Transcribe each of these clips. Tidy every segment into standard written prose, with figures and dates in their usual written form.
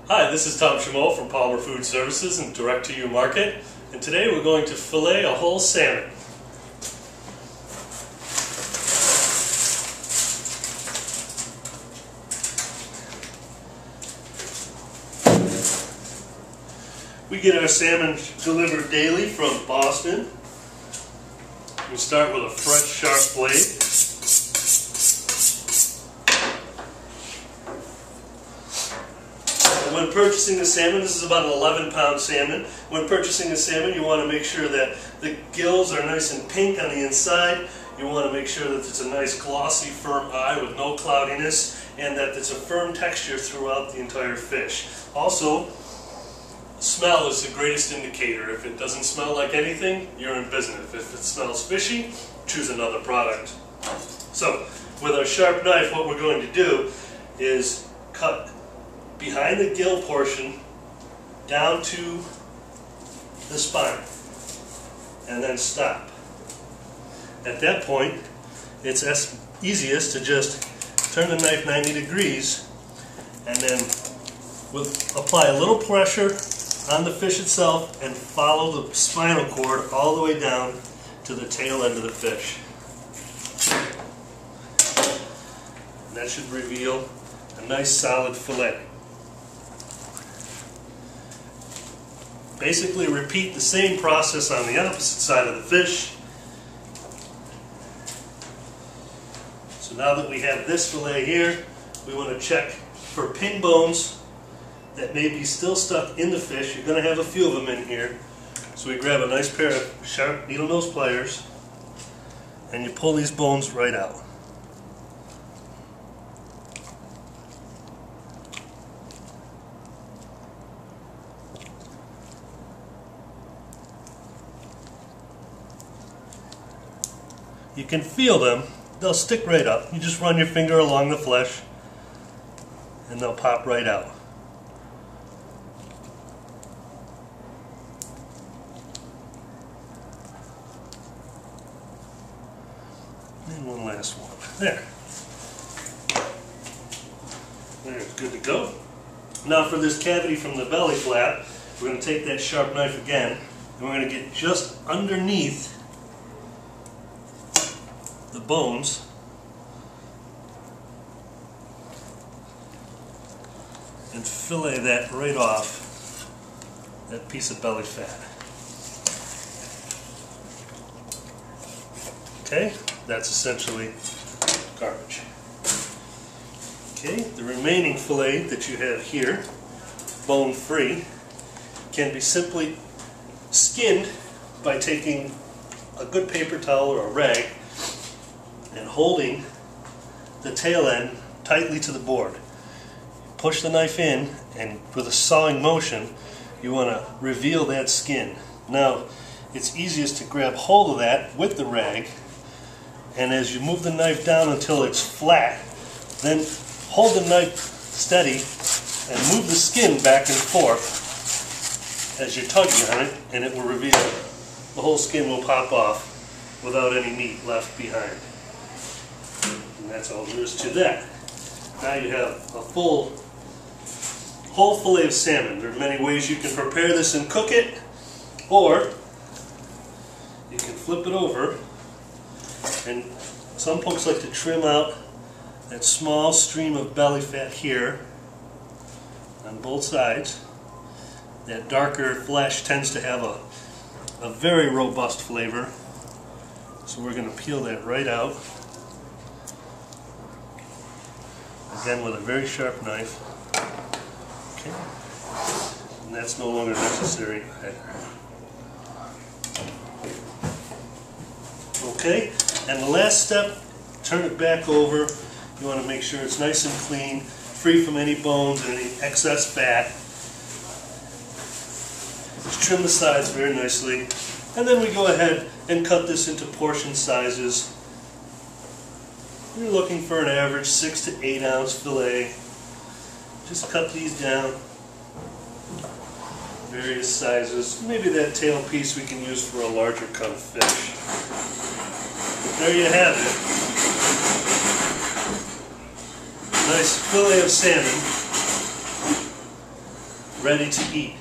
Hi, this is Tom Chameau from Palmer Food Services and Direct to You Market, and today we're going to fillet a whole salmon. We get our salmon delivered daily from Boston. We start with a fresh, sharp blade. When purchasing the salmon, this is about an 11-pound salmon. When purchasing the salmon, you want to make sure that the gills are nice and pink on the inside. You want to make sure that it's a nice glossy, firm eye with no cloudiness, and that it's a firm texture throughout the entire fish. Also, smell is the greatest indicator. If it doesn't smell like anything, you're in business. If it smells fishy, choose another product. So, with our sharp knife, what we're going to do is cut behind the gill portion down to the spine and then stop. At that point, it's easiest to just turn the knife 90 degrees and then apply a little pressure on the fish itself and follow the spinal cord all the way down to the tail end of the fish. And that should reveal a nice solid fillet. Basically repeat the same process on the opposite side of the fish. So now that we have this fillet here, we want to check for pin bones that may be still stuck in the fish. You're going to have a few of them in here. So we grab a nice pair of sharp needle nose pliers and you pull these bones right out. You can feel them. They'll stick right up. You just run your finger along the flesh and they'll pop right out. And one last one. There. There's good to go. Now for this cavity from the belly flap, we're going to take that sharp knife again and we're going to get just underneath the bones and fillet that right off that piece of belly fat. Okay, that's essentially garbage. Okay, the remaining fillet that you have here, bone free, can be simply skinned by taking a good paper towel or a rag and holding the tail end tightly to the board. Push the knife in and with a sawing motion you want to reveal that skin. Now it's easiest to grab hold of that with the rag, and as you move the knife down until it's flat, then hold the knife steady and move the skin back and forth as you're tugging on it, and it will reveal. The whole skin will pop off without any meat left behind. And that's all there is to that. Now you have a full whole fillet of salmon. There are many ways you can prepare this and cook it, or you can flip it over, and some folks like to trim out that small stream of belly fat here on both sides. That darker flesh tends to have a very robust flavor, so we're going to peel that right out. Again with a very sharp knife. Okay. And that's no longer necessary either. Okay, and the last step, turn it back over. You want to make sure it's nice and clean, free from any bones and any excess fat. Just trim the sides very nicely. And then we go ahead and cut this into portion sizes. You're looking for an average 6 to 8 ounce fillet. Just cut these down, various sizes. Maybe that tail piece we can use for a larger cut of fish. But there you have it. Nice fillet of salmon ready to eat.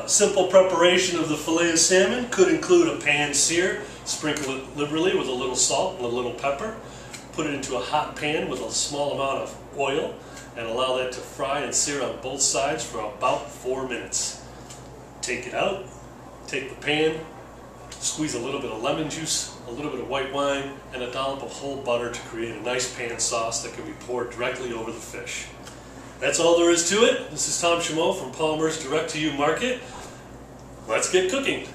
Simple preparation of the fillet of salmon could include a pan sear. Sprinkle it liberally with a little salt and a little pepper. Put it into a hot pan with a small amount of oil and allow that to fry and sear on both sides for about 4 minutes. Take it out, take the pan, squeeze a little bit of lemon juice, a little bit of white wine, and a dollop of whole butter to create a nice pan sauce that can be poured directly over the fish. That's all there is to it. This is Tom Chameau from Palmer's Direct to You Market. Let's get cooking.